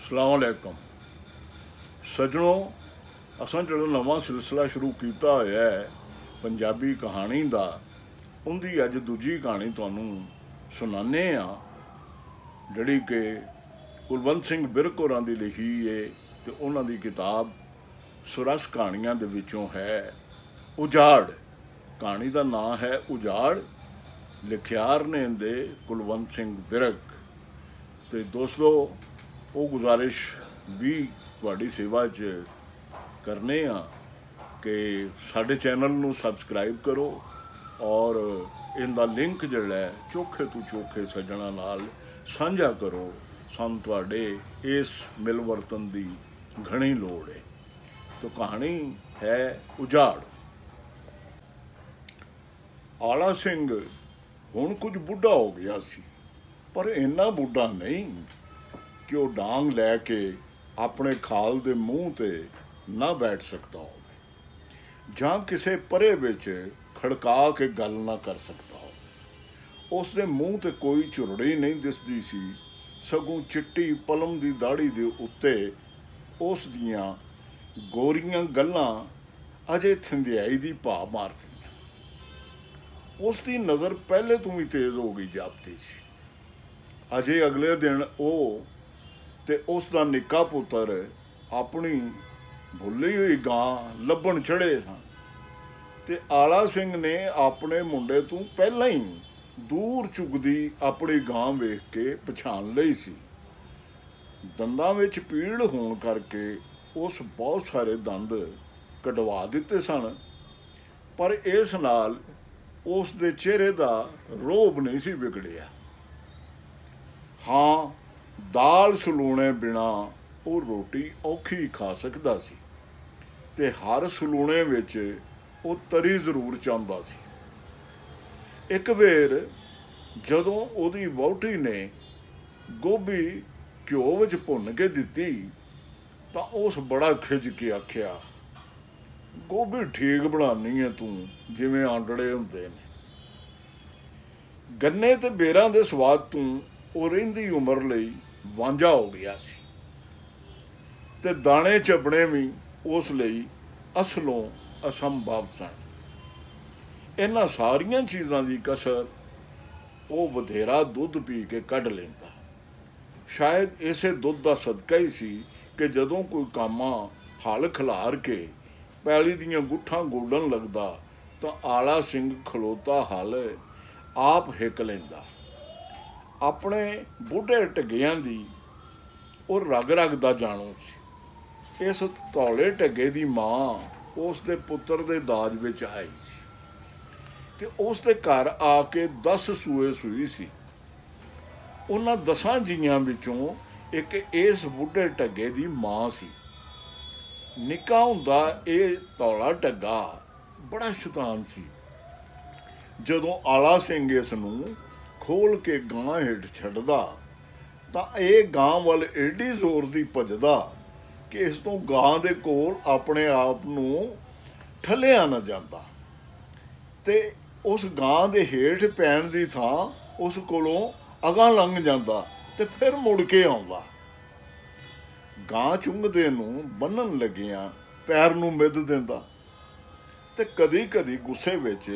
अस्सलाम वालेकुम सज्जनों, असां जो नवा सिलसिला शुरू किया होया है पंजाबी कहानी का, उनकी अज दूजी कहानी तुहानू सुनाने जिहड़ी कि कुलवंत सिंह विरक होरां दी लिखी है तो उन्हां दी किताब सुरस कहानियां दे विचों है उजाड़। कहानी का नाम है उजाड़, लिखियार ने दे कुलवंत सिंह विरक। तो दोस्तों, वो गुजारिश भी तुहाडी सेवा च करने कि साडे चैनल नू सबसक्राइब करो और इनका लिंक जिहड़ा है चोखे तो चोखे सज्जणा नाल साझा करो। सानू तुहाडे इस मिलवर्तन की घनी लोड़ है। तो कहानी है उजाड़। आला सिंह हुण कुछ बुढ़ा हो गया सी, पर इन्ना बुढ़ा नहीं कि वह डांग लैके अपने खाल दे मूँह ते ना बैठ सकता हो, जां किसे परे विच खड़का के गल ना कर सकता हो। उस दे मूँह ते कोई झुरड़ी नहीं दिसदी सी, सगों चिट्टी पलम दी दाड़ी दे उत्ते उस दियां गोरियां गल्लां अजे थंधियाई दी भा मारदियां। उसकी नज़र पहले तो ही तेज़ हो गई जापती सी। अजे अगले दिन वो ते उसका निक्का पुत्र अपनी भुली हुई गां लभण चढ़े सन ते आला सिंह ने अपने मुंडे तो पहला ही दूर चुगदी अपनी गां वेख के पछाण लई सी। दंदां विच पीड़ होण करके उस बहुत सारे दंद कटवा दिते सन, पर इस नाल उस दे चेहरे का रोब नहीं सी बिगड़िया। हाँ, दाल सलूने बिना वो रोटी औखी खा सकता सी ते हर सलूने विच वो तरी जरूर चाहता सी। एक वेर जदों उहदी वहुटी ने गोभी घ्यो विच भुन के दिती तां उस बड़ा खिज के आखिया, गोभी ठीक बनानी है तू, जिवें आंडड़े हुंदे ने। गन्ने ते बेरां दे स्वाद तू वो रहिंदी उमर लई वांझा हो गया सी ते दाने चबने भी उस लई असलों असंभव सन। इन्हां सारियां चीज़ां दी कसर वो बथेरा दुध पी के कढ लैंदा। शायद इसे दुध का सदका ही सी कि जदों कोई कामा हल खिलार के पैली दियां गुट्ठां गोडन लगदा तां आला सिंह खलोता हल आप हिक लैंदा। अपने बुढ़े ढग्गियां दी और रग रग दा जाणू सी। इस तौले ढग्गे दी मां उस दे पुत्र दे दाज विच आई सी ते उस दे घर आके 10 सूए सूई सी। उन्हां 10 जीआं विचों एक इस बुढ़े ढग्गे दी मां सी। निक्का हुंदा ये तौला ढग्गा बड़ा शैतान सी। जदों आला सिंह इस नूं खोल के गां हेठ छड्डदा तां ये गां वाल एडी जोर दी भजदा कि इस तों गां दे कोल अपने आप नूं ठलिया न जांदा ते उस गां दे हेठ पैण दी थां उस कोलों अगां लंघ जांदा ते फिर मुड़ के आउंदा। गां चुंगदे नूं बन्नण लगियां पैर नूं मिध दिंदा ते कदी कदी गुस्से विच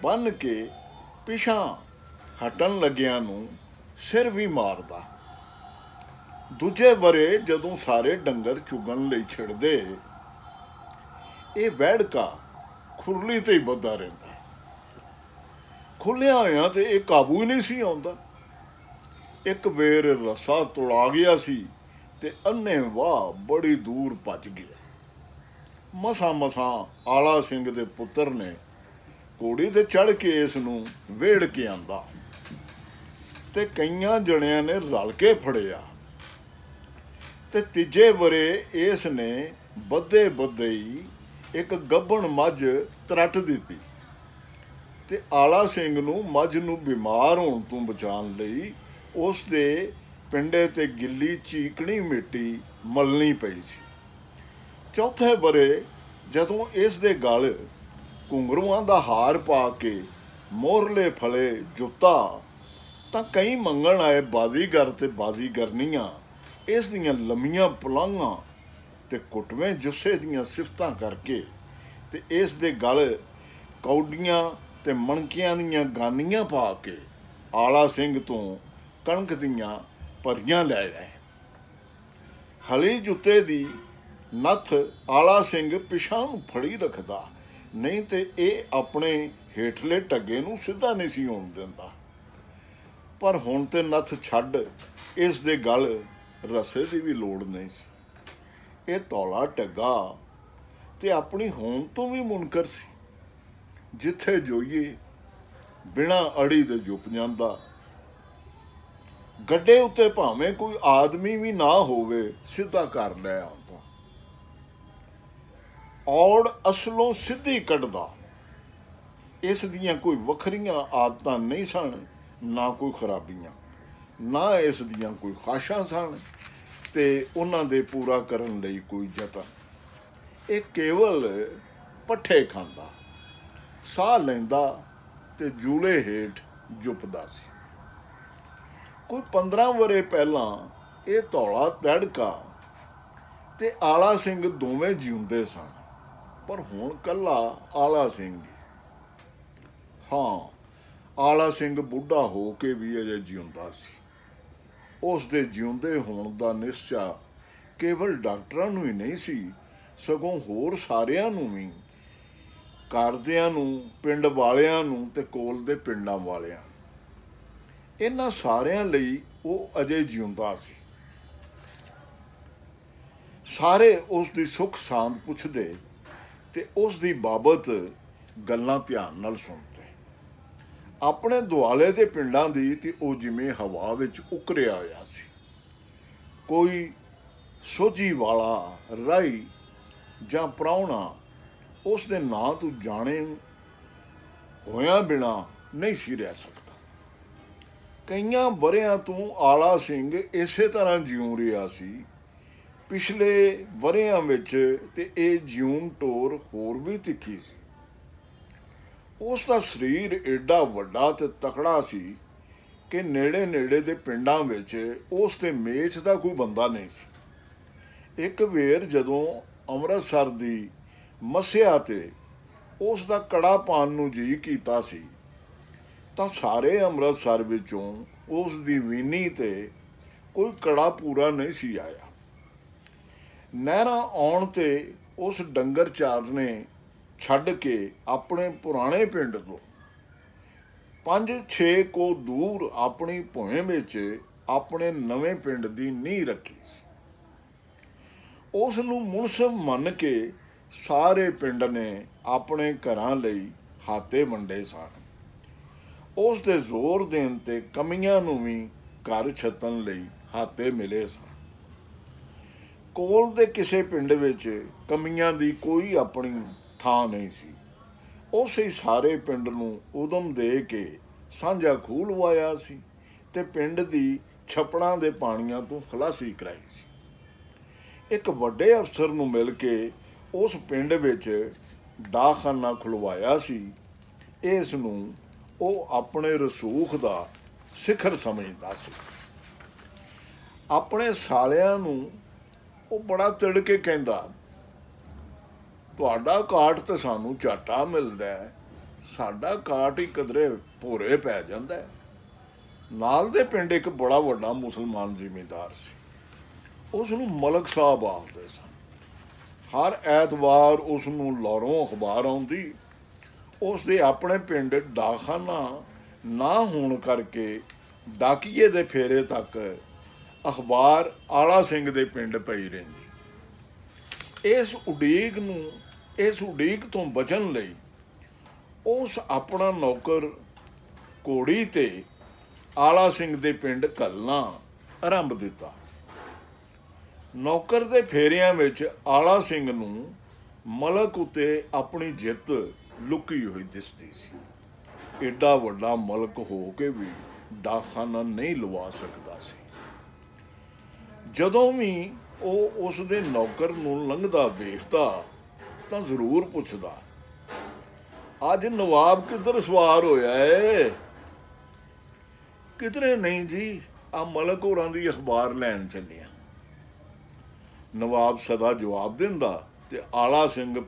बन के पिछां हटन लगियां नूं सिर भी मारदा। दूजे बरे जदों सारे डंगर चुगन लई छिड़दे, ये वैड़का खुरली ते ही बधा रहिंदा। खुलिया होया ते ये काबू ही नहीं सी आउंदा। एक वेर रस्सा तुड़ा गया सी ते अन्ने वाह बड़ी दूर भज गया। मसां मसां आला सिंह दे पुत्र ने घोड़ी ते चढ़ के इस नूं वेड़ के आंदा ते कईयां जणियां ने रल के फड़िया ते तीजे वरे इस ने बधे बधे ही एक गब्बण मझ तरट दिती ते आला सिंह नूं मझ नूं बीमार होण तों बचाउण लई उस दे पिंडे ते गिल्ली चीकणी मिट्टी मलनी पई सी। चौथे बरे जदों इस दे गल घुंघरूआं दा हार पा के मोरले फले जुत्ता तां कई मंगण आए बाजीगर ते बाजीगरनियां इस दियां लम्मियां पलांघां ते कुटवें जुस्से दियां सिफतां करके ते इस दे गल कौडियां ते मणकियां दियां गानियां पा के आला सिंह तो कणक दियां भरियां लै गए। हली जुत्ते दी नत्थ आला सिंह पिछां नूं फड़ी रखदा, नहीं ते ਇਹ अपने हेठले टगे नूं सिद्धा नहीं सी होण दिंदा। पर हुण ते नत्थ छड्ड, इस दे गल रसे दी भी लोड़ नहीं सी। ਇਹ तौला टगा ते अपनी होण तो भी मुनकर सी। जिथे जोईए बिना अड़ी दे जुप जांदा। गड्डे उत्ते भावें कोई आदमी भी ना होवे, सिद्धा कर लै आउंदा। औड़ असलों सिद्धी कढदा। इस दियां कोई वखरियां आदतां नहीं सन, ना कोई खराबियां, ना इस दियां कोई ख्वाहिशां सन ते उन्हां दे पूरा करन लई कोई जतन। ये केवल पट्ठे खांदा, साह लैंदा ते जूले हेठ जुपदा सी। कोई 15 वरे पहलां ये धौला डड़का ते आला सिंह दोवें जिउंदे सन, पर हुण कल्ला आला सिंह ही। हाँ, आला सिंह बुढ़ा हो के भी अजे जिउंदा सी। उस दे जिउंदे होण दा निश्चा केवल डॉक्टरां नूं ही नहीं सी, सगों होर सारियां नूं भी, घरदियां नूं, पिंड वालियां नूं ते कोल दे पिंडां वालियां। इन्हां सारियां लई वो अजे जिउंदा सी। सारे उस दी सुख सांद पुछदे ते उस दी बाबत गल्लां ध्यान नाल सुणदे। अपने दुआले दे पिंडां दी ते ਉਹ ਜਿਵੇਂ हवा विच उकरिया होया सी। कोई सोझी वाला राही जां प्राहुणा उस दे नां तों जाने होया बिना नहीं सी रह सकदा। कईयां वरियां तों आला सिंह इसे तरह जिउं रिहा सी। पिछले वरियां विच ते ਇਹ ਜਿਉਣ टोर होर भी तिखी सी। उसका शरीर एडा वड्डा ते तकड़ा सी कि नेड़े नेड़े दे पिंडां विच उस ते मेच दा कोई बंदा नहीं सी। एक वेर जदों अमृतसर दी मस्सिया ते उस दा कड़ा पान नूं जी कीता सी, तां सारे अमृतसर विचों उस दी वीनी ते कोई कड़ा पूरा नहीं सी आया। नहरां आउण ते उस डंगर चारने छड्ड के अपने पुराने पिंड तो 5-6 को दूर अपनी भुएं विच अपने नवें पिंड दी नींह रखी। उस नूं मुनसब मन के सारे पिंड ने अपने घरां लई हाते वंडे सन। उस दे जोर देण ते कमियां नूं भी घर छत्तन लई हाते मिले सन। कोल दे किसे पिंड विच कमियां दी कोई अपनी थां नहीं सी। उस ही सारे पिंड नूं उदम दे के सांझा खूह लवाया सी ते पिंड दी छपड़ां दे पाणियां तों खलासी कराई सी। एक वड्डे अफसर नूं मिल के उस पिंड विच डाकखाना खुलवाया सी। इस नूं ਉਹ अपने रसूख दा सिखर समझदा सी। अपने सालियां नूं ਉਹ बड़ा तिड़ के कहंदा, ਤੁਹਾਡਾ ਕਾਟ ਤੇ ਸਾਨੂੰ ਝਾਟਾ ਮਿਲਦਾ ਹੈ, ਸਾਡਾ ਕਾਟ ਹੀ ਕਦਰੇ ਭੋਰੇ ਪੈ ਜਾਂਦਾ ਹੈ। ਨਾਲ ਦੇ ਪਿੰਡ ਇੱਕ ਬੜਾ ਵੱਡਾ ਮੁਸਲਮਾਨ ਜ਼ਿਮੀਂਦਾਰ ਸੀ। ਉਸ ਨੂੰ ਮਲਕ ਸਾਹਿਬ ਆਖਦੇ ਸਨ। ਹਰ ਐਤਵਾਰ ਉਸ ਨੂੰ ਲਾਹੌਰੋਂ ਅਖਬਾਰ ਆਉਂਦੀ। ਉਸ ਦੇ ਆਪਣੇ ਪਿੰਡ ਡਾਕਖਾਨਾ ਨਾ ਹੋਣ ਕਰਕੇ ਡਾਕੀਏ ਦੇ ਫੇਰੇ ਤੱਕ ਅਖਬਾਰ ਆਲਾ ਸਿੰਘ ਦੇ ਪਿੰਡ ਪਈ ਰਹਿੰਦੀ। ਇਸ ਉਡੀਕ ਤੋਂ ਬਚਣ ਲਈ ਉਸ ਆਪਣਾ ਨੌਕਰ ਘੋੜੀ ਤੇ ਆਲਾ ਸਿੰਘ ਦੇ ਪਿੰਡ ਘੱਲਣਾ ਆਰੰਭ ਦਿੱਤਾ। ਨੌਕਰ ਦੇ ਫੇਰਿਆਂ ਵਿੱਚ ਆਲਾ ਸਿੰਘ ਨੂੰ ਮਲਕ ਉੱਤੇ ਆਪਣੀ ਜਿੱਤ ਲੁਕੀ ਹੋਈ ਦਿਸਦੀ ਸੀ। ਏਡਾ ਵੱਡਾ ਮਲਕ ਹੋ ਕੇ ਵੀ ਡਾਕਖਾਨਾ ਨਹੀਂ ਲਵਾ ਸਕਦਾ ਸੀ। ਜਦੋਂ ਵੀ ਉਹ ਉਸ ਦੇ ਨੌਕਰ ਨੂੰ ਲੰਘਦਾ ਵੇਖਦਾ ਤਾਂ ਜ਼ਰੂਰ ਪੁੱਛਦਾ, ਅੱਜ ਨਵਾਬ ਕਿੱਧਰ ਸਵਾਰ ਹੋਇਆ ਏ? ਕਿਧਰੇ ਨਹੀਂ ਜੀ, ਆ ਮਲਕ ਹੋਰਾਂ ਦੀ ਅਖਬਾਰ ਲੈਣ ਚੱਲਿਆ। नवाब सदा जवाब दिंदा ते आला सिंह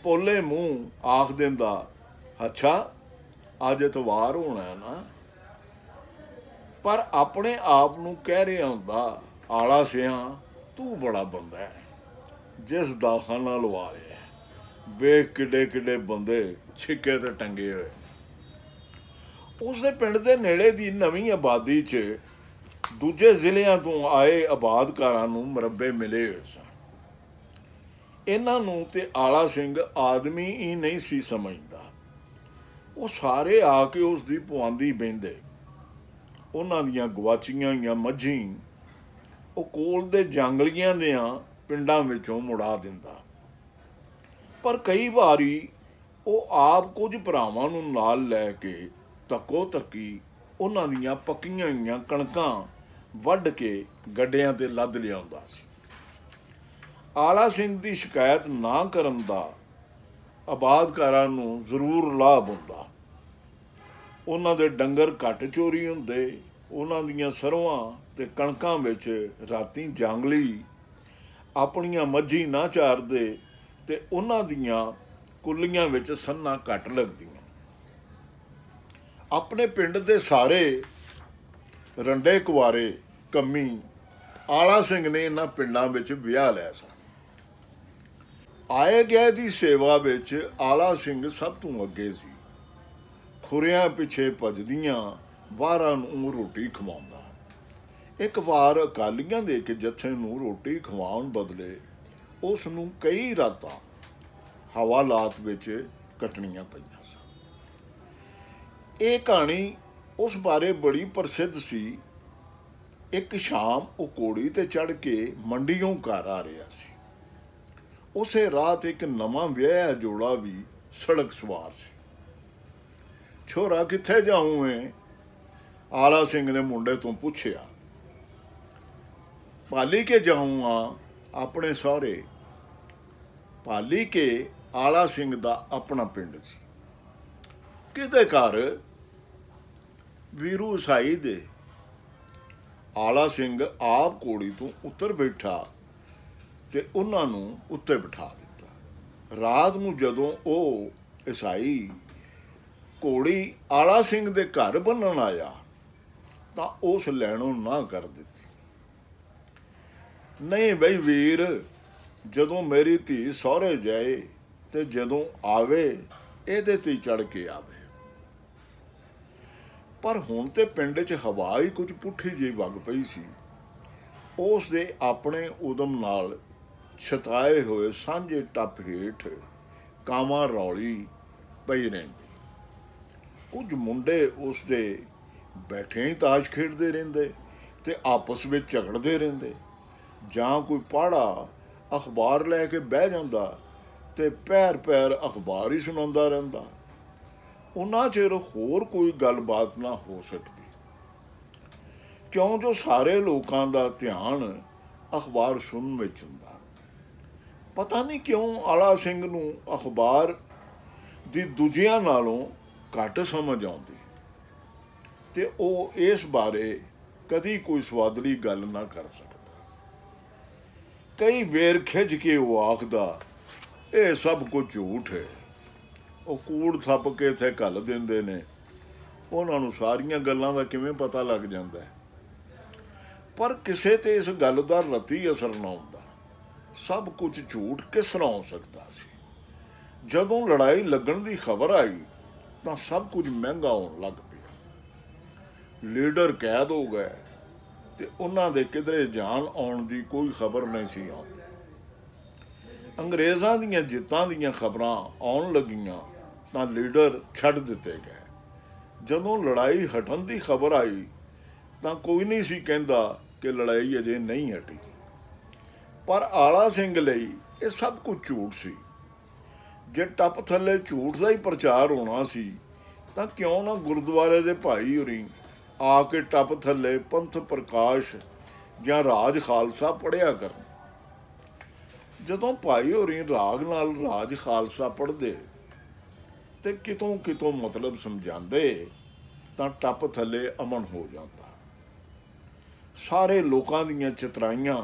पोले मूँह आख दिंदा, अच्छा अज इतवार होना है ना। पर अपने आप नूं कह रहा हुंदा, आला सिंह तू बड़ा बंदा है, जिस दाखाना लवा लिया, वेख किड्डे किड्डे बंदे छिके ते टंगे हुए। उसदे पिंड दे नेड़े दी नवीं आबादी च दूजे ਜ਼ਿਲ੍ਹਿਆਂ ਤੋਂ आए आबादकारां नूं मरब्बे मिले हुए सन। इन्हां नूं ते आला सिंह आदमी ही नहीं सी समझदा। वो सारे आके उसदी पुआंदी बहिंदे, उन्हां दियां गवाचियां होईयां मੱਝੀ वो कोल दे जंगलियां दियां पिंडां विचों मुड़ा दिंदा। पर कई वारी वो आप कुछ भरावां नूं नाल लै के तक्को तक्की उन्हां दियां पक्कीਆਂ होईਆਂ कणकां ਵੱਢ ਕੇ ਗੱਡਿਆਂ ਤੇ ਲੱਦ ਲਿਆਉਂਦਾ ਸੀ। ਆਲਾ ਸਿੰਘ ਦੀ ਸ਼ਿਕਾਇਤ ਨਾ ਕਰਨ ਦਾ ਆਬਾਦਕਾਰਾਂ ਨੂੰ ਜ਼ਰੂਰ ਲਾਭ ਹੁੰਦਾ। ਉਹਨਾਂ ਦੇ ਡੰਗਰ ਘੱਟ ਚੋਰੀ ਹੁੰਦੇ, ਉਹਨਾਂ ਦੀਆਂ ਸਰੋਆਂ ਤੇ ਕਣਕਾਂ ਵਿੱਚ ਰਾਤੀ ਜੰਗਲੀ ਆਪਣੀਆਂ ਮੱਝੀ ਨਾ ਚਾਰਦੇ ਤੇ ਉਹਨਾਂ ਦੀਆਂ ਕੁੱਲੀਆਂ ਵਿੱਚ ਸੰਨਾਂ ਘੱਟ ਲੱਗਦੀਆਂ। ਆਪਣੇ ਪਿੰਡ ਦੇ ਸਾਰੇ ਰੰਡੇ ਕੁਆਰੇ ਕੰਮੀ ਆਲਾ ਸਿੰਘ ਨੇ ਇਹਨਾਂ ਪਿੰਡਾਂ ਵਿੱਚ ਵਿਆਹ ਲਿਆ ਸਨ। ਆਏ ਗਏ ਦੀ ਸੇਵਾ ਵਿੱਚ ਆਲਾ ਸਿੰਘ ਸਭ ਤੋਂ ਅੱਗੇ ਸੀ। ਖੁਰਿਆਂ ਪਿੱਛੇ ਭੱਜਦੀਆਂ ਬਾਹਰਾਂ ਨੂੰ ਰੋਟੀ ਖਵਾਉਂਦਾ। ਇੱਕ ਵਾਰ ਅਕਾਲੀਆਂ ਦੇ ਇੱਕ ਜੱਥੇ ਨੂੰ ਰੋਟੀ ਖਵਾਉਣ ਬਦਲੇ ਉਸ ਨੂੰ ਕਈ ਰਾਤਾਂ ਹਵਾਲਾਤ ਵਿੱਚ ਕੱਟਣੀਆਂ ਪਈਆਂ ਸਨ। ਇਹ ਕਹਾਣੀ ਉਸ ਬਾਰੇ ਬੜੀ ਪ੍ਰਸਿੱਧ ਸੀ। ਇੱਕ ਸ਼ਾਮ ਉਹ ਘੋੜੀ ਤੇ ਚੜ੍ਹ ਕੇ ਮੰਡੀਓਂ ਘਰ ਆ ਰਿਹਾ ਸੀ। ਉਸੇ ਰਾਤ ਇੱਕ ਨਵਾਂ ਵਿਆਹਿਆ ਜੋੜਾ ਵੀ ਸੜਕ ਸਵਾਰ ਸੀ। ਛੋਰਾ ਕਿੱਥੇ ਜਾਊਂ ਏ? ਆਲਾ ਸਿੰਘ ਨੇ ਮੁੰਡੇ ਤੋਂ ਪੁੱਛਿਆ। ਪਾਲੀ ਕੇ ਜਾਊਂਗਾ ਆਪਣੇ ਸਹੁਰੇ। ਪਾਲੀ ਕੇ ਆਲਾ ਸਿੰਘ ਦਾ ਆਪਣਾ ਪਿੰਡ ਸੀ। ਕਿਹਦੇ ਘਰ? ਵੀਰੂ ਸਾਈ ਦੇ। ਆਲਾ ਸਿੰਘ ਆਪ ਘੋੜੀ ਤੋਂ ਉੱਤਰ ਬੈਠਾ ਤੇ ਉਹਨਾਂ ਨੂੰ ਉੱਤੇ ਬਿਠਾ ਦਿੱਤਾ। ਰਾਤ ਨੂੰ ਜਦੋਂ ਉਹ ਈਸਾਈ ਘੋੜੀ ਆਲਾ ਸਿੰਘ ਦੇ ਘਰ ਬੰਨਣ ਆਇਆ ਤਾਂ ਉਸ ਲੈਣੋਂ ਨਾ ਕਰ ਦਿੱਤੀ। ਨਹੀਂ ਬਈ ਵੀਰ, ਜਦੋਂ ਮੇਰੀ ਧੀ ਸਹੁਰੇ ਜਾਏ ਤੇ ਜਦੋਂ ਆਵੇ ਇਹਦੇ ਤੇ ਚੜ੍ਹ ਕੇ ਆਵੇ। ਪਰ ਹੁਣ ਤੇ ਪਿੰਡ 'ਚ ਹਵਾ ਹੀ ਕੁਝ ਪੁੱਠੀ ਜਿਹੀ ਵਗ ਪਈ ਸੀ। ਉਸ ਦੇ ਆਪਣੇ ਉਦਮ ਨਾਲ ਛਤਾਏ ਹੋਏ ਸਾਂਝੇ ਟੱਪ ਹੇਠ ਕਾਵਾਂ ਰੌਲੀ ਪਈ ਰਹਿੰਦੀ। ਕੁਝ ਮੁੰਡੇ ਉਸ ਦੇ ਬੈਠੇ ਹੀ ਤਾਸ਼ ਖੇਡਦੇ ਰਹਿੰਦੇ ਤੇ ਆਪਸ ਵਿੱਚ ਝਗੜਦੇ ਰਹਿੰਦੇ। ਜਾਂ ਕੋਈ ਪਾੜਾ ਅਖਬਾਰ ਲੈ ਕੇ ਬਹਿ ਜਾਂਦਾ ਤੇ ਪੈਰ ਪੈਰ ਅਖਬਾਰ ਹੀ ਸੁਣਾਉਂਦਾ ਰਹਿੰਦਾ। ਉਹਨਾਂ ਚਿਰ ਹੋਰ ਕੋਈ ਗੱਲਬਾਤ ਨਾ ਹੋ ਸਕਦੀ, ਕਿਉਂ ਜੋ ਸਾਰੇ ਲੋਕਾਂ ਦਾ ਧਿਆਨ ਅਖਬਾਰ ਸੁਣਨ ਵਿੱਚ ਹੁੰਦਾ। ਪਤਾ ਨਹੀਂ ਕਿਉਂ ਆਲਾ ਸਿੰਘ ਨੂੰ ਅਖਬਾਰ ਦੀ ਦੂਜਿਆਂ ਨਾਲੋਂ ਘੱਟ ਸਮਝ ਆਉਂਦੀ ਤੇ ਉਹ ਇਸ ਬਾਰੇ ਕਦੀ ਕੋਈ ਸਵਾਦਲੀ ਗੱਲ ਨਾ ਕਰ ਸਕਦਾ। ਕਈ ਵੇਰ ਖਿੱਝ ਕੇ ਉਹ ਆਖਦਾ, ਇਹ ਸਭ ਕੁਝ ਝੂਠ ਹੈ। ਉਹ ਕੂੜ ਥੱਪ ਕੇ ਇੱਥੇ ਘੱਲ ਦਿੰਦੇ ਨੇ, ਉਹਨਾਂ ਨੂੰ ਸਾਰੀਆਂ ਗੱਲਾਂ ਦਾ ਕਿਵੇਂ ਪਤਾ ਲੱਗ ਜਾਂਦਾ। ਪਰ ਕਿਸੇ ਤੇ ਇਸ ਗੱਲ ਦਾ ਰਤੀ ਅਸਰ ਨਾ ਹੁੰਦਾ। ਸਭ ਕੁਝ ਝੂਠ ਕਿਸ ਤਰ੍ਹਾਂ ਹੋ ਸਕਦਾ ਸੀ? ਜਦੋਂ ਲੜਾਈ ਲੱਗਣ ਦੀ ਖਬਰ ਆਈ ਤਾਂ ਸਭ ਕੁਝ ਮਹਿੰਗਾ ਹੋਣ ਲੱਗ ਪਿਆ। ਲੀਡਰ ਕੈਦ ਹੋ ਗਏ ਤੇ ਉਹਨਾਂ ਦੇ ਕਿਧਰੇ ਜਾਣ ਆਉਣ ਦੀ ਕੋਈ ਖਬਰ ਨਹੀਂ ਸੀ ਆਉਂਦੀ। ਅੰਗਰੇਜ਼ਾਂ ਦੀਆਂ ਜਿੱਤਾਂ ਦੀਆਂ ਖਬਰਾਂ ਆਉਣ ਲੱਗੀਆਂ ਤਾਂ ਲੀਡਰ ਛੱਡ ਦਿੱਤੇ ਗਏ। ਜਦੋਂ ਲੜਾਈ ਹਟਣ ਦੀ ਖਬਰ ਆਈ ਤਾਂ ਕੋਈ ਨਹੀਂ ਸੀ ਕਹਿੰਦਾ ਕਿ ਲੜਾਈ ਅਜੇ ਨਹੀਂ ਹਟੀ। ਪਰ ਆਲਾ ਸਿੰਘ ਲਈ ਇਹ ਸਭ ਕੁਝ ਝੂਠ ਸੀ। ਜੇ ਟੱਪ ਥੱਲੇ ਝੂਠ ਦਾ ਹੀ ਪ੍ਰਚਾਰ ਹੋਣਾ ਸੀ ਤਾਂ ਕਿਉਂ ਨਾ ਗੁਰਦੁਆਰੇ ਦੇ ਭਾਈ ਹੋਰੀ ਆ ਕੇ ਟੱਪ ਥੱਲੇ ਪੰਥ ਪ੍ਰਕਾਸ਼ ਜਾਂ ਰਾਜ ਖਾਲਸਾ ਪੜ੍ਹਿਆ ਕਰਨ। ਜਦੋਂ ਭਾਈ ਹੋਰੀ ਰਾਗ ਨਾਲ ਰਾਜ ਖਾਲਸਾ ਪੜ੍ਹਦੇ ਤੇ ਕਿਤੋਂ ਕਿਤੋਂ ਮਤਲਬ ਸਮਝਾਉਂਦੇ ਤਾਂ ਟੱਪ ਥੱਲੇ ਅਮਨ ਹੋ ਜਾਂਦਾ। ਸਾਰੇ ਲੋਕਾਂ ਦੀਆਂ ਚਤਰਾਈਆਂ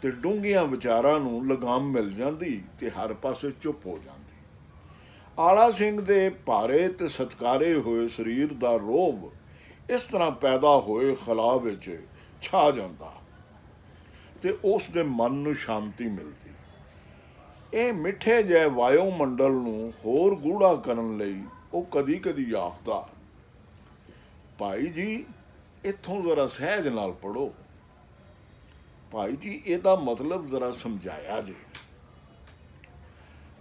ਤੇ ਡੂੰਘੀਆਂ ਵਿਚਾਰਾਂ ਨੂੰ ਲਗਾਮ ਮਿਲ ਜਾਂਦੀ ਤੇ ਹਰ ਪਾਸੇ ਚੁੱਪ ਹੋ ਜਾਂਦੀ। ਆਲਾ ਸਿੰਘ ਦੇ ਭਾਰੇ ਤੇ ਸਤਕਾਰੇ ਹੋਏ ਸਰੀਰ ਦਾ ਰੋਹਬ ਇਸ ਤਰ੍ਹਾਂ ਪੈਦਾ ਹੋਏ ਖਲਾ ਵਿੱਚ ਛਾ ਜਾਂਦਾ ਤੇ ਉਸ ਦੇ ਮਨ ਨੂੰ ਸ਼ਾਂਤੀ ਮਿਲਦੀ। ਇਹ ਮਿੱਠੇ ਜਿਹੇ ਵਾਯੂਮੰਡਲ ਨੂੰ ਹੋਰ ਗੂੜਾ ਕਰਨ ਲਈ ਉਹ ਕਦੀ ਕਦੀ ਆਖਦਾ, ਭਾਈ ਜੀ ਇੱਥੋਂ ਜ਼ਰਾ ਸਹਿਜ ਨਾਲ ਪੜ੍ਹੋ, ਭਾਈ ਜੀ ਇਹਦਾ ਮਤਲਬ ਜ਼ਰਾ ਸਮਝਾਇਆ ਜੇ।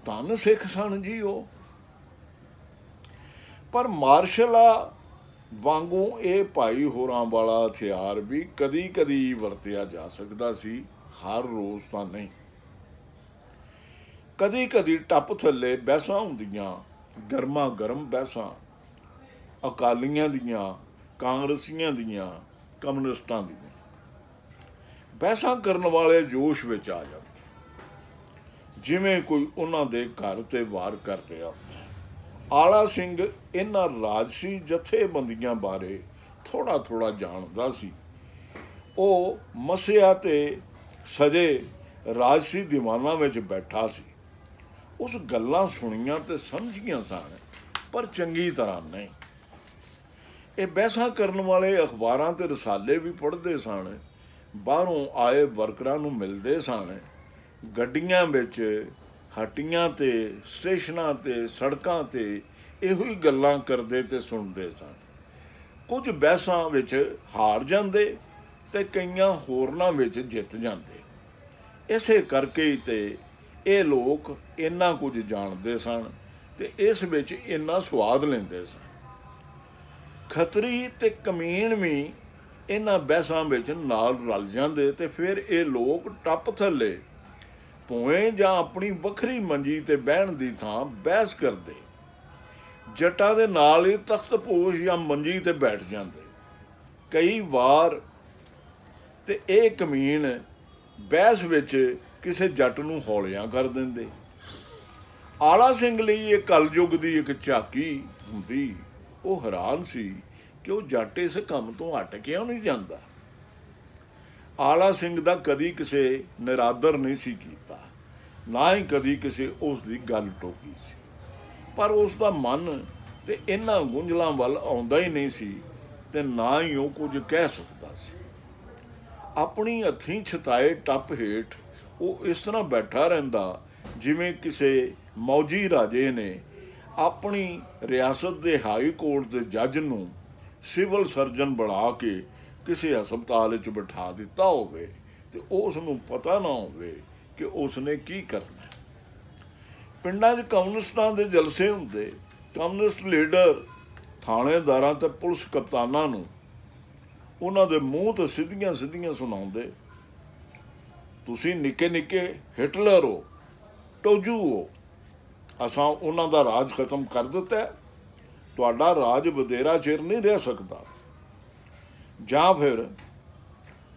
ਧੰਨ ਸਿੱਖ ਸਨ ਜੀ ਉਹ। ਪਰ ਮਾਰਸ਼ਲਾ ਵਾਂਗੂ ਇਹ ਭਾਈ ਹੋਰਾਂ ਵਾਲਾ ਹਥਿਆਰ ਵੀ ਕਦੀ ਕਦੀ ਵਰਤਿਆ ਜਾ ਸਕਦਾ ਸੀ, ਹਰ ਰੋਜ਼ ਤਾਂ ਨਹੀਂ। ਕਦੀ ਕਦੀ ਟੱਪ ਥੱਲੇ ਬਹਿਸਾਂ ਹੁੰਦੀਆਂ, ਗਰਮਾ ਗਰਮ ਬਹਿਸਾਂ, ਅਕਾਲੀਆਂ ਦੀਆਂ, ਕਾਂਗਰਸੀਆਂ ਦੀਆਂ, ਕਮਿਊਨਿਸਟਾਂ ਦੀਆਂ। ਬਹਿਸਾਂ ਕਰਨ ਵਾਲੇ ਜੋਸ਼ ਵਿੱਚ ਆ ਜਾਂਦੇ, ਜਿਵੇਂ ਕੋਈ ਉਹਨਾਂ ਦੇ ਘਰ ਤੇ ਵਾਰ ਕਰ ਰਿਹਾ ਹੁੰਦਾ। ਆਲਾ ਸਿੰਘ ਇਹਨਾਂ ਰਾਜਸੀ ਜਥੇਬੰਦੀਆਂ ਬਾਰੇ ਥੋੜ੍ਹਾ ਥੋੜ੍ਹਾ ਜਾਣਦਾ ਸੀ। ਉਹ ਮਸਿਆ ਤੇ ਸਜੇ ਰਾਜਸੀ ਦੀਵਾਨਾਂ ਵਿੱਚ ਬੈਠਾ ਸੀ। ਉਸ ਗੱਲਾਂ ਸੁਣੀਆਂ ਤੇ ਸਮਝੀਆਂ ਸਨ, ਪਰ ਚੰਗੀ ਤਰ੍ਹਾਂ ਨਹੀਂ। ਇਹ ਬਹਿਸਾਂ ਕਰਨ ਵਾਲੇ ਅਖਬਾਰਾਂ ਤੇ ਰਸਾਲੇ ਵੀ ਪੜ੍ਹਦੇ ਸਨ, ਬਾਹਰੋਂ ਆਏ ਵਰਕਰਾਂ ਨੂੰ ਮਿਲਦੇ ਸਨ, ਗੱਡੀਆਂ ਵਿੱਚ, ਹੱਟੀਆਂ ਤੇ, ਸਟੇਸ਼ਨਾਂ ਤੇ, ਸੜਕਾਂ ਤੇ ਇਹੋ ਹੀ ਗੱਲਾਂ ਕਰਦੇ ਤੇ ਸੁਣਦੇ ਸਨ। ਕੁਝ ਬਹਿਸਾਂ ਵਿੱਚ ਹਾਰ ਜਾਂਦੇ ਤੇ ਕਈਆਂ ਹੋਰਨਾਂ ਵਿੱਚ ਜਿੱਤ ਜਾਂਦੇ। ਇਸੇ ਕਰਕੇ ਹੀ ਤੇ ਇਹ ਲੋਕ ਇੰਨਾ ਕੁਝ ਜਾਣਦੇ ਸਨ ਤੇ ਇਸ ਵਿੱਚ ਇੰਨਾ ਸਵਾਦ ਲੈਂਦੇ ਸਨ। ਖੱਤਰੀ ਤੇ ਕਮੀਣ ਵੀ ਇਹਨਾਂ ਬਹਿਸਾਂ ਵਿੱਚ ਨਾਲ ਰਲ ਜਾਂਦੇ ਤੇ ਫਿਰ ਇਹ ਲੋਕ ਟੱਪ ਥੱਲੇ ਭੋਏ ਜਾਂ ਆਪਣੀ ਵੱਖਰੀ ਮੰਜੀ ਤੇ ਬਹਿਣ ਦੀ ਥਾਂ ਬਹਿਸ ਕਰਦੇ। ਜੱਟਾਂ ਦੇ ਨਾਲ ਹੀ ਤਖਤਪੋਸ਼ ਜਾਂ ਮੰਜੀ ਤੇ ਬੈਠ ਜਾਂਦੇ। ਕਈ ਵਾਰ ਤੇ ਇਹ ਕਮੀਣ ਬਹਿਸ ਵਿੱਚ ਕਿਸੇ ਜੱਟ ਨੂੰ ਹੌਲਿਆਂ ਕਰ ਦਿੰਦੇ। ਆਲਾ ਸਿੰਘ ਲਈ ਇਹ ਕਲਯੁੱਗ ਦੀ ਇੱਕ ਝਾਕੀ ਹੁੰਦੀ। ਉਹ ਹੈਰਾਨ ਸੀ ਕਿ ਉਹ ਜੱਟ ਇਸ ਕੰਮ ਤੋਂ ਹਟ ਕਿਉਂ ਨਹੀਂ ਜਾਂਦਾ। ਆਲਾ ਸਿੰਘ ਦਾ ਕਦੀ ਕਿਸੇ ਨਿਰਾਦਰ ਨਹੀਂ ਸੀ ਕੀਤਾ, ਨਾ ਹੀ ਕਦੀ ਕਿਸੇ ਉਸ ਦੀ ਗੱਲ ਟੋਕੀ ਸੀ। ਪਰ ਉਸ ਦਾ ਮਨ ਤੇ ਇਹਨਾਂ ਗੁੰਝਲਾਂ ਵੱਲ ਆਉਂਦਾ ਹੀ ਨਹੀਂ ਸੀ ਤੇ ਨਾ ਹੀ ਉਹ ਕੁਝ ਕਹਿ ਸਕਦਾ ਸੀ। ਆਪਣੀ ਹੱਥੀਂ ਛਤਾਏ ਟੱਪ ਹੇਠ ਉਹ ਇਸ ਤਰ੍ਹਾਂ ਬੈਠਾ ਰਹਿੰਦਾ ਜਿਵੇਂ ਕਿਸੇ ਮੌਜੀ ਰਾਜੇ ਨੇ ਆਪਣੀ ਰਿਆਸਤ ਦੇ ਹਾਈ ਕੋਰਟ ਦੇ ਜੱਜ ਨੂੰ ਸਿਵਲ ਸਰਜਨ ਬਣਾ ਕੇ ਕਿਸੇ ਹਸਪਤਾਲ ਵਿੱਚ ਬਿਠਾ ਦਿੱਤਾ ਹੋਵੇ ਤੇ ਉਸ ਨੂੰ ਪਤਾ ਨਾ ਹੋਵੇ ਕਿ ਉਸ ਨੇ ਕੀ ਕਰਨਾ। ਪਿੰਡਾਂ 'ਚ ਕਮਿਊਨਿਸਟਾਂ ਦੇ ਜਲਸੇ ਹੁੰਦੇ। ਕਮਿਊਨਿਸਟ ਲੀਡਰ ਥਾਣੇਦਾਰਾਂ ਤੇ ਪੁਲਿਸ ਕਪਤਾਨਾਂ ਨੂੰ ਉਹਨਾਂ ਦੇ ਮੂੰਹ ਤੋਂ ਸਿੱਧੀਆਂ ਸਿੱਧੀਆਂ ਸੁਣਾਉਂਦੇ, ਤੁਸੀਂ ਨਿੱਕੇ ਨਿੱਕੇ ਹਿਟਲਰ ਹੋ, ਟੋਜੂ ਹੋ, ਅਸਾਂ ਉਹਨਾਂ ਦਾ ਰਾਜ ਖਤਮ ਕਰ ਦਿੱਤਾ, ਤੁਹਾਡਾ ਰਾਜ ਵਧੇਰਾ ਚਿਰ ਨਹੀਂ ਰਹਿ ਸਕਦਾ। ਜਾਂ ਫਿਰ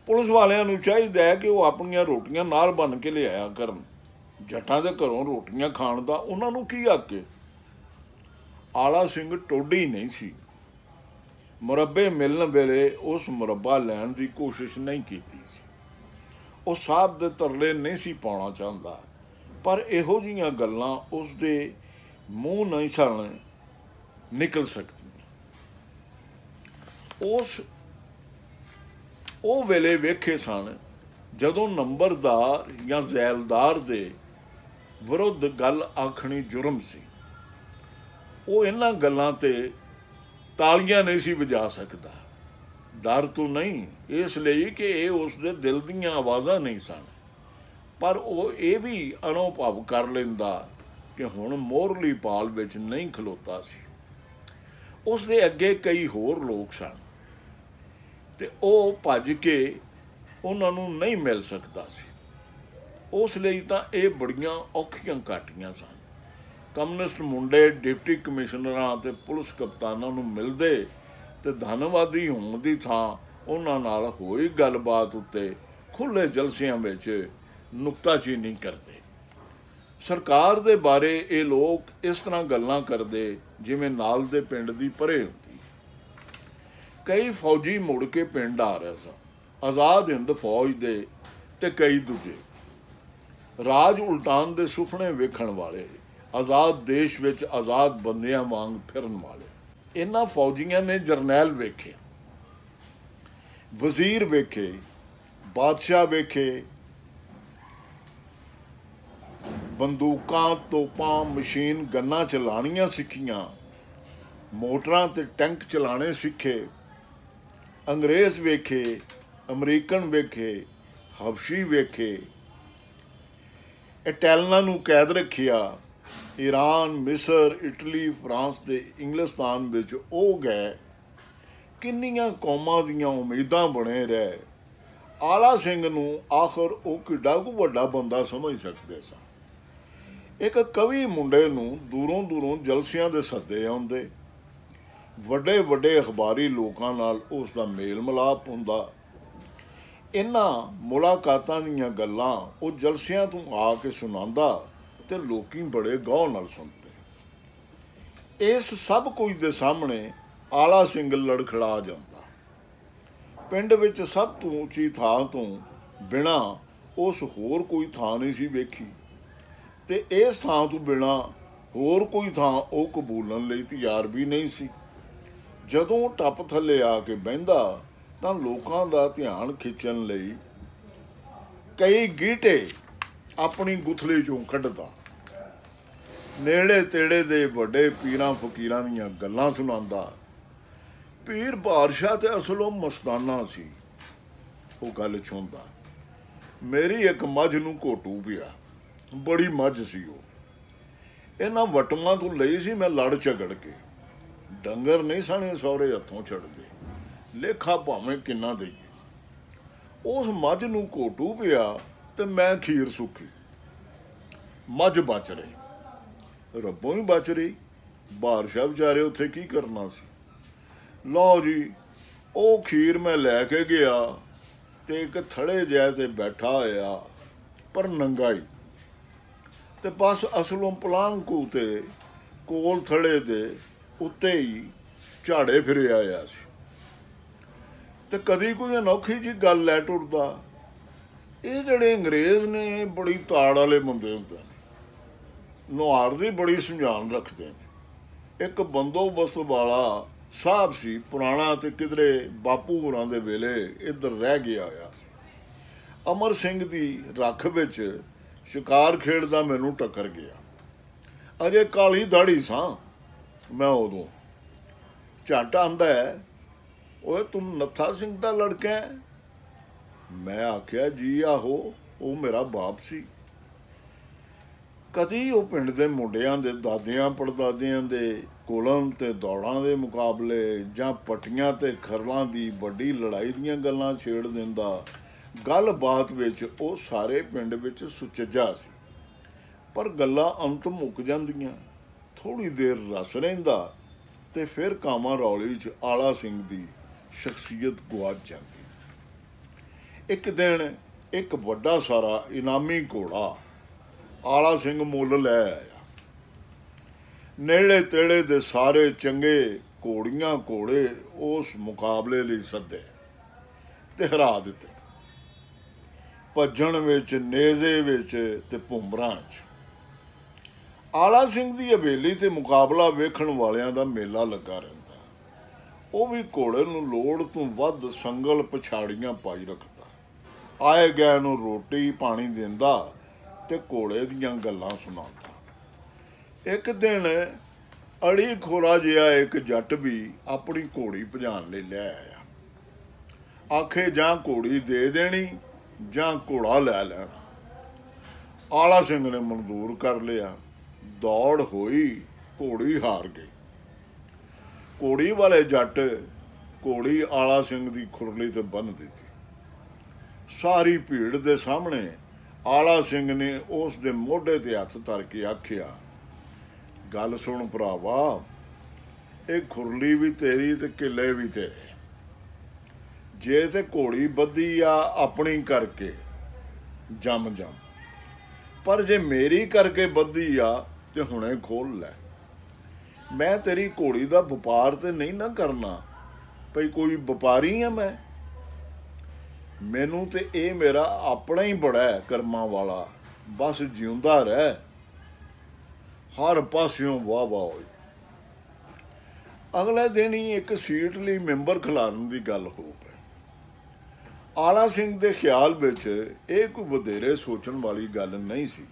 ਪੁਲਿਸ ਵਾਲਿਆਂ ਨੂੰ ਚਾਹੀਦਾ ਹੈ ਕਿ ਉਹ ਆਪਣੀਆਂ ਰੋਟੀਆਂ ਨਾਲ ਬੰਨ੍ਹ ਕੇ ਲਿਆਇਆ ਕਰਨ। ਜੱਟਾਂ ਦੇ ਘਰੋਂ ਰੋਟੀਆਂ ਖਾਣ ਦਾ ਉਹਨਾਂ ਨੂੰ ਕੀ ਆਕੇ। ਆਲਾ ਸਿੰਘ ਟੋਡੀ ਨਹੀਂ ਸੀ। ਮੁਰੱਬੇ ਮਿਲਣ ਵੇਲੇ ਉਸ ਮੁਰੱਬਾ ਲੈਣ ਦੀ ਕੋਸ਼ਿਸ਼ ਨਹੀਂ ਕੀਤੀ ਸੀ। ਉਹ ਸਾਹਿਬ ਦੇ ਤਰਲੇ ਨਹੀਂ ਸੀ ਪਾਉਣਾ ਚਾਹੁੰਦਾ, ਪਰ ਇਹੋ ਜਿਹੀਆਂ ਗੱਲਾਂ ਉਸ ਦੇ ਮੂੰਹ ਨਹੀਂ ਸਨ ਨਿਕਲ ਸਕਦੀਆਂ। ਉਹ ਵੇਲੇ ਵੇਖੇ ਸਨ ਜਦੋਂ ਨੰਬਰਦਾਰ ਜਾਂ ਜ਼ੈਲਦਾਰ ਦੇ ਵਿਰੁੱਧ ਗੱਲ ਆਖਣੀ ਜੁਰਮ ਸੀ। ਉਹ ਇਹਨਾਂ ਗੱਲਾਂ 'ਤੇ ਤਾਲੀਆਂ ਨਹੀਂ ਸੀ ਵਜਾ ਸਕਦਾ, ਡਰ ਤੋਂ ਨਹੀਂ, ਇਸ ਲਈ ਕਿ ਇਹ ਉਸ ਦੇ ਦਿਲ ਦੀਆਂ ਆਵਾਜ਼ਾਂ ਨਹੀਂ ਸਨ। ਪਰ ਉਹ ਇਹ ਵੀ ਅਨੁਭਵ ਕਰ ਲੈਂਦਾ ਕਿ ਹੁਣ ਮੋਹਰਲੀ ਪਾਲ ਵਿੱਚ ਨਹੀਂ ਖਲੋਤਾ ਸੀ। ਉਸ ਦੇ ਅੱਗੇ ਕਈ ਹੋਰ ਲੋਕ ਸਨ ਤੇ ਉਹ ਭੱਜ ਕੇ ਉਹਨਾਂ ਨੂੰ ਨਹੀਂ ਮਿਲ ਸਕਦਾ ਸੀ। ਉਸ ਲਈ ਤਾਂ ਇਹ ਬੜੀਆਂ ਔਖੀਆਂ ਘਾਟੀਆਂ ਸਨ। ਕਮਿਊਨਿਸਟ ਮੁੰਡੇ ਡਿਪਟੀ ਕਮਿਸ਼ਨਰਾਂ ਅਤੇ ਪੁਲਿਸ ਕਪਤਾਨਾਂ ਨੂੰ ਮਿਲਦੇ ਤੇ ਧੰਨਵਾਦੀ ਹੋਣ ਦੀ ਥਾਂ ਉਹਨਾਂ ਨਾਲ ਹੋਈ ਗੱਲਬਾਤ ਉੱਤੇ ਖੁੱਲ੍ਹੇ ਜਲਸਿਆਂ ਵਿੱਚ ਨੁਕਤਾਚੀਨੀ ਕਰਦੇ। ਸਰਕਾਰ ਦੇ ਬਾਰੇ ਇਹ ਲੋਕ ਇਸ ਤਰ੍ਹਾਂ ਗੱਲਾਂ ਕਰਦੇ ਜਿਵੇਂ ਨਾਲ ਦੇ ਪਿੰਡ ਦੀ ਪਰੇ ਹੁੰਦੀ। ਕਈ ਫੌਜੀ ਮੁੜ ਕੇ ਪਿੰਡ ਆ ਰਹੇ ਸਨ। ਆਜ਼ਾਦ ਹਿੰਦ ਫੌਜ ਦੇ ਤੇ ਕਈ ਦੂਜੇ ਰਾਜ ਉਲਟਾਉਣ ਦੇ ਸੁਪਨੇ ਵੇਖਣ ਵਾਲੇ, ਆਜ਼ਾਦ ਦੇਸ਼ ਵਿੱਚ ਆਜ਼ਾਦ ਬੰਦਿਆਂ ਵਾਂਗ ਫਿਰਨ ਵਾਲੇ। ਇਹਨਾਂ ਫੌਜੀਆਂ ਨੇ ਜਰਨੈਲ ਵੇਖੇ, ਵਜ਼ੀਰ ਵੇਖੇ, ਬਾਦਸ਼ਾਹ ਵੇਖੇ, ਬੰਦੂਕਾਂ, ਤੋਪਾਂ, ਮਸ਼ੀਨ ਗੰਨਾਂ ਚਲਾਉਣੀਆਂ ਸਿੱਖੀਆਂ, ਮੋਟਰਾਂ ਤੇ ਟੈਂਕ ਚਲਾਉਣੇ ਸਿੱਖੇ। ਅੰਗਰੇਜ਼ ਵੇਖੇ, ਅਮਰੀਕਨ ਵੇਖੇ, ਹਬਸ਼ੀ ਵੇਖੇ, ਇਟੈਲਨਾਂ ਨੂੰ ਕੈਦ ਰੱਖਿਆ। ਈਰਾਨ, ਮਿਸਰ, ਇਟਲੀ, ਫਰਾਂਸ ਤੇ ਇੰਗਲਿਸਤਾਨ ਵਿੱਚ ਉਹ ਗਏ। ਕਿੰਨੀਆਂ ਕੌਮਾਂ ਦੀਆਂ ਉਮੀਦਾਂ ਬਣੇ ਰਹੇ। ਆਲਾ ਸਿੰਘ ਨੂੰ ਆਖਰ ਉਹ ਕਿੱਡਾ ਕੁ ਵੱਡਾ ਬੰਦਾ ਸਮਝ ਸਕਦੇ ਸਨ। ਇੱਕ ਕਵੀ ਮੁੰਡੇ ਨੂੰ ਦੂਰੋਂ ਦੂਰੋਂ ਜਲਸਿਆਂ ਦੇ ਸੱਦੇ ਆਉਂਦੇ, ਵੱਡੇ ਵੱਡੇ ਅਖਬਾਰੀ ਲੋਕਾਂ ਨਾਲ ਉਸ ਦਾ ਮੇਲ ਮਿਲਾਪ ਹੁੰਦਾ। ਇਹਨਾਂ ਮੁਲਾਕਾਤਾਂ ਦੀਆਂ ਗੱਲਾਂ ਉਹ ਜਲਸਿਆਂ ਤੋਂ ਆ ਕੇ ਸੁਣਾਉਂਦਾ ਤੇ ਲੋਕੀ ਬੜੇ ਗੌਰ ਨਾਲ ਸੁਣਦੇ। ਇਸ ਸਭ ਕੁਝ ਦੇ ਸਾਹਮਣੇ ਆਲਾ ਸਿੰਘ ਲੜਖੜਾ ਜਾਂਦਾ। ਪਿੰਡ ਵਿੱਚ ਸਭ ਤੋਂ ਉੱਚੀ ਥਾਂ ਤੋਂ ਬਿਨਾਂ ਉਸ ਹੋਰ ਕੋਈ ਥਾਂ ਨਹੀਂ ਸੀ ਵੇਖੀ, ਤੇ ਇਸ ਥਾਂ ਤੋਂ ਬਿਨਾਂ ਹੋਰ ਕੋਈ ਥਾਂ ਉਹ ਕਬੂਲਣ ਲਈ ਤਿਆਰ ਵੀ ਨਹੀਂ ਸੀ। ਜਦੋਂ ਟੱਪ ਥੱਲੇ ਆ ਕੇ ਬਹਿੰਦਾ ਤਾਂ ਲੋਕਾਂ ਦਾ ਧਿਆਨ ਖਿੱਚਣ ਲਈ ਕਈ ਗੀਟੇ ਆਪਣੀ ਗੁਥਲੀ ਚੋਂ ਕੱਢਦਾ, ਨੇੜੇ ਤੇੜੇ ਦੇ ਵੱਡੇ ਪੀਰਾਂ ਫਕੀਰਾਂ ਦੀਆਂ ਗੱਲਾਂ ਸੁਣਾਉਂਦਾ। ਪੀਰ ਬਾਦਸ਼ਾਹ ਤੇ ਅਸਲੋਂ ਮਸਤਾਨਾ ਸੀ। ਉਹ ਗੱਲ ਸੁਣਦਾ, ਮੇਰੀ ਇੱਕ ਮੱਝ ਨੂੰ ਘੋਟੂ ਪਿਆ, ਬੜੀ ਮੱਝ ਸੀ ਉਹ। ਇਹਨਾਂ ਵਟਮਾਂ ਤੋਂ ਲਈ ਸੀ ਮੈਂ ਲੜ ਝਗੜ ਕੇ। ਡੰਗਰ ਨਹੀਂ ਸਾਣੇ ਸਹੁਰੇ ਹੱਥੋਂ ਛੱਡਦੇ, ਲੇਖਾ ਭਾਵੇਂ ਕਿੰਨਾ ਦੇਈਏ। ਉਸ ਮੱਝ ਨੂੰ ਘੋਟੂ ਪਿਆ ਤੇ ਮੈਂ ਖੀਰ ਸੁੱਕੀ। ਮੱਝ ਬਚ ਰਹੀ, ਰੱਬੋਂ ਹੀ ਬਚ ਰਹੀ। ਬਾਦਸ਼ਾਹ ਵਿਚਾਰੇ ਉੱਥੇ ਕੀ ਕਰਨਾ ਸੀ। ਲਓ ਜੀ, ਉਹ ਖੀਰ ਮੈਂ ਲੈ ਕੇ ਗਿਆ ਤੇ ਇੱਕ ਥੜੇ ਜਿਹਾ ਤੇ ਬੈਠਾ ਹੋਇਆ, ਪਰ ਨੰਗਾ ਹੀ, ਤੇ ਬਸ ਅਸਲੋਂ ਪਲਾਂਘ ਤੇ ਕੋਲ ਥੜੇ ਦੇ ਉੱਤੇ ਹੀ ਝਾੜੇ ਫਿਰਿਆ ਆਇਆ ਸੀ। ਤੇ ਕਦੀ ਕੋਈ ਅਨੋਖੀ ਜੀ ਗੱਲ ਲੈ ਟੁਰਦਾ। ਇਹ ਜਿਹੜੇ ਅੰਗਰੇਜ਼ ਨੇ ਬੜੀ ਤਾੜ ਵਾਲੇ ਬੰਦੇ ਹੁੰਦੇ ਨੇ, ਨੁਹਾਰ ਦੀ ਬੜੀ ਸੰਭਾਲ ਰੱਖਦੇ ਨੇ। ਇੱਕ ਬੰਦੋਬਸਤ ਵਾਲਾ ਸਾਹਿਬ ਸੀ ਪੁਰਾਣਾ, ਤੇ ਕਿਧਰੇ ਬਾਪੂ ਹੋਰਾਂ ਦੇ ਵੇਲੇ ਇੱਧਰ ਰਹਿ ਗਿਆ ਆ। ਅਮਰ ਸਿੰਘ ਦੀ ਰੱਖ ਵਿੱਚ ਸ਼ਿਕਾਰ ਖੇਡਦਾ ਮੈਨੂੰ ਟੱਕਰ ਗਿਆ। ਅਜੇ ਕਾਲੀ ਦਾੜੀ ਸਾਂ ਮੈਂ ਉਦੋਂ। ਝੱਟ ਆਂਦਾ, ਓਏ ਤੂੰ ਨੱਥਾ ਸਿੰਘ ਦਾ ਲੜਕਾ ਹੈ? ਮੈਂ ਆਖਿਆ ਜੀ ਆਹੋ, ਉਹ ਮੇਰਾ ਬਾਪ ਸੀ। ਕਦੀ ਉਹ ਪਿੰਡ ਦੇ ਮੁੰਡਿਆਂ ਦੇ ਦਾਦਿਆਂ ਪੜਦਾਦਿਆਂ ਦੇ ਕੁਲਮ ਤੇ ਦੌੜਾਂ ਦੇ ਮੁਕਾਬਲੇ ਜਾਂ ਪੱਟੀਆਂ ਤੇ ਖਰਲਾਂ ਦੀ ਵੱਡੀ ਲੜਾਈ ਦੀਆਂ ਗੱਲਾਂ ਛੇੜ ਦਿੰਦਾ। ਗੱਲਬਾਤ ਵਿੱਚ ਉਹ ਸਾਰੇ ਪਿੰਡ ਵਿੱਚ ਸੁਚੱਜਾ ਸੀ, ਪਰ ਗੱਲਾਂ ਅੰਤ ਮੁੱਕ ਜਾਂਦੀਆਂ। ਥੋੜ੍ਹੀ ਦੇਰ ਰਸ ਰਹਿੰਦਾ ਤੇ ਫਿਰ ਕਾਮਾਂ ਰੌਲੀ 'ਚ ਆਲਾ ਸਿੰਘ ਦੀ ਸ਼ਖਸੀਅਤ ਗੁਆਚ ਜਾਂਦੀ। ਇੱਕ ਦਿਨ ਇੱਕ ਵੱਡਾ ਸਾਰਾ ਇਨਾਮੀ ਘੋੜਾ ਆਲਾ ਸਿੰਘ ਮੁੱਲ ਲੈ ਆਇਆ। ਨੇੜੇ ਤੇੜੇ ਦੇ ਸਾਰੇ ਚੰਗੇ ਘੋੜੀਆਂ ਘੋੜੇ ਉਸ ਮੁਕਾਬਲੇ ਲਈ ਸੱਦੇ ਤੇ ਹਰਾ ਦਿੱਤੇ। ਭੱਜਣ ਵਿੱਚ, ਨੇਜ਼ੇ ਵਿੱਚ ਤੇ ਭੁੰਮਰਾਂ 'ਚ। ਆਲਾ ਸਿੰਘ ਦੀ ਹਵੇਲੀ ਤੇ ਮੁਕਾਬਲਾ ਵੇਖਣ ਵਾਲਿਆਂ ਦਾ ਮੇਲਾ ਲੱਗਾ ਰਹਿੰਦਾ। ਉਹ ਵੀ ਘੋੜੇ ਨੂੰ ਲੋੜ ਤੋਂ ਵੱਧ ਸੰਗਲ ਪਛਾੜੀਆਂ ਪਾਈ ਰੱਖਦਾ, ਆਏ ਗਏ ਨੂੰ ਰੋਟੀ ਪਾਣੀ ਦਿੰਦਾ ਤੇ ਘੋੜੇ ਦੀਆਂ ਗੱਲਾਂ ਸੁਣਾਉਂਦਾ। ਇੱਕ ਦਿਨ ਅੜੀ ਖੋਰਾ ਜਿਹਾ ਇੱਕ ਜੱਟ ਵੀ ਆਪਣੀ ਘੋੜੀ ਭਜਾਉਣ ਲਈ ਲੈ ਆਇਆ। ਆਖੇ ਜਾਂ ਘੋੜੀ ਦੇ ਦੇਣੀ ਜਾਂ ਘੋੜਾ ਲੈ ਲੈਣਾ। ਆਲਾ ਸਿੰਘ ਨੇ ਮਨਜ਼ੂਰ ਕਰ ਲਿਆ। ਦੌੜ ਹੋਈ, ਘੋੜੀ ਹਾਰ ਗਈ। ਘੋੜੀ ਵਾਲੇ ਜੱਟ ਘੋੜੀ ਆਲਾ ਸਿੰਘ ਦੀ ਖੁਰਲੀ ਤੇ ਬੰਨ੍ਹ ਦਿੱਤੀ। ਸਾਰੀ ਭੀੜ ਦੇ ਸਾਹਮਣੇ ਆਲਾ ਸਿੰਘ ਨੇ ਉਸ ਦੇ ਮੋਢੇ ਤੇ ਹੱਥ ਧਰ ਕੇ ਆਖਿਆ, ਗੱਲ ਸੁਣ ਭਰਾਵਾ, ਇਹ ਖੁਰਲੀ ਵੀ ਤੇਰੀ ਤੇ ਕਿੱਲੇ ਵੀ ਤੇਰੇ। ਜੇ ਤੇ ਘੋੜੀ ਬੱਧੀ ਆ ਆਪਣੀ ਕਰਕੇ ਜੰਮ, ਪਰ ਜੇ ਮੇਰੀ ਕਰਕੇ ਬੱਧੀ ਆ ਤੇ ਹੁਣੇ ਖੋਲ ਲੈ। ਮੈਂ ਤੇਰੀ ਘੋੜੀ ਦਾ ਵਪਾਰ ਤੇ ਨਹੀਂ ਨਾ ਕਰਨਾ, ਭਈ ਕੋਈ ਵਪਾਰੀ ਆ ਮੈਂ। मैनू तो ये मेरा अपना ही बड़ा है कर्मां वाला, बस जिउंदा रह। हर पासियों वाह वाह होई। अगले दिन ही एक सीट ਲਈ मैंबर खिलारन की गल हो पई। आला सिंह के ख्याल विच ये कोई वधेरे सोचण वाली गल नहीं सी।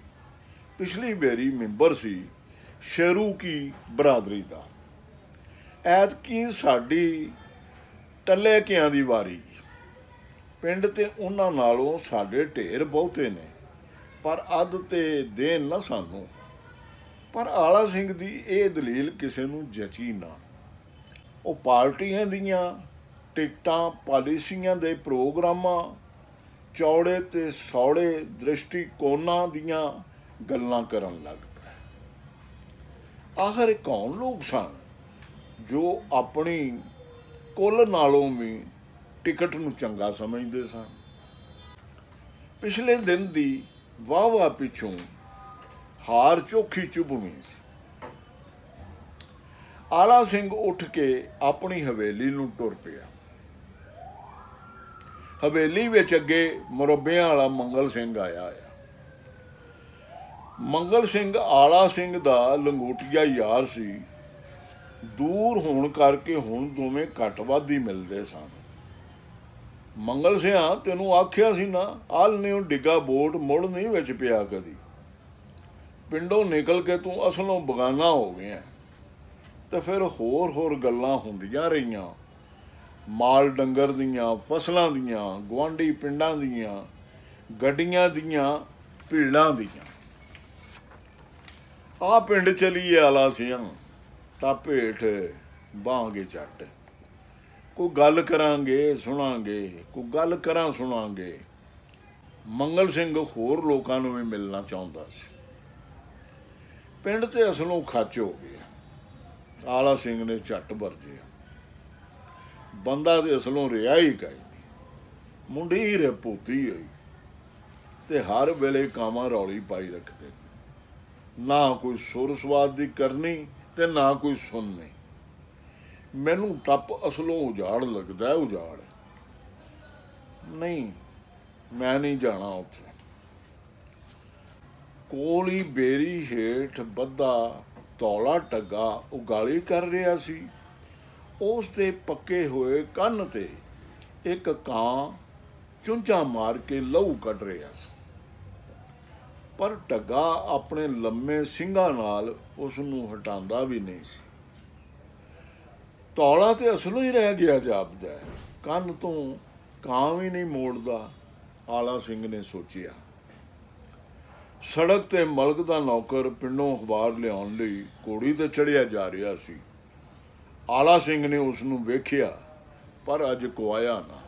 पिछली बेरी मैंबर सी शेरू की बरादरी का, ऐतकी साडी टल्लेकियां दी वारी। पिंड ते उन्हां नालों साडे ढेर बहुते ने, पर अद ते देन ना सानू। पर आला सिंह दी ये दलील किसे नूं जची ना। वो पार्टियां दियां टिकटां, पॉलिसियां दे प्रोग्रामां, चौड़े ते सौड़े दृष्टिकोणां दियां गल्लां करन लग पए। आखिर कौन लोग सन जो अपनी कुल नालों भी टिकट नूं चंगा समझदे सन। पिछले दिन दी वाह वाह पिछों हार चोखी चुभनी सी। आला सिंह उठ के अपनी हवेली नूं टुर पिया। हवेली विच अगे मुरब्बियां वाला मंगल सिंह आया है। मंगल सिंह आला सिंह दा लंगोटिया यार सी। दूर होण करके हुण दोवें घट वध ही मिलदे सन। मंगल सिंह तैनूं आखिया सी ना, आल ने डिग्गा बोट मुड़ नहीं विच पिया कदी। पिंडों निकल के तू असलों बगाना हो गया। तो फिर होर गल्लां हुंदियां रहियां, माल डंगर दियां, फसलां दियां, गुआंढी पिंडां दियां, गड्डियां दियां, भीड़ां दियां। आ पिंड चलीए आला सिंह, टप हेठ बांगे झट। कोई गल करांगे सुनांगे, कोई गल करां सुनांगे। मंगल सिंह होर लोकां नूं भी मिलना चाहुंदा सी। पिंड ते असलों खच हो गया। आला सिंह ने झट वरजिया। बंदा तो असलों रिहा ही काई नहीं। मुंडी ही रपोती होई ते हर वेले कामां रौली पाई रखते। ना कोई सुर स्वाद की करनी ते ना कोई सुननी। मैनू टप असलों उजाड़ लगता है। उजाड़ नहीं, मैं नहीं जाना उत्थे। कोल ही बेरी हेठ बद्धा तौला टग्गा उगाली कर रहा सी। उस ते पक्के हुए कंन ते एक कां चुंझा मार के लहू कढ़ रहा सी। पर टग्गा अपने लम्मे सिंघां नाल उस नूं हटांदा भी नहीं सी। तौला ते असलों ही रह गया जापदा है। कंन तो कां भी नहीं मोड़दा। आला सिंह ने सोचिया। सड़क ते मलक दा नौकर पिंडों अखबार लियाउण लई घोड़ी ते चढ़िया जा रहा सी। आला सिंह ने उस नूं वेखिया, पर अज कोआया ना।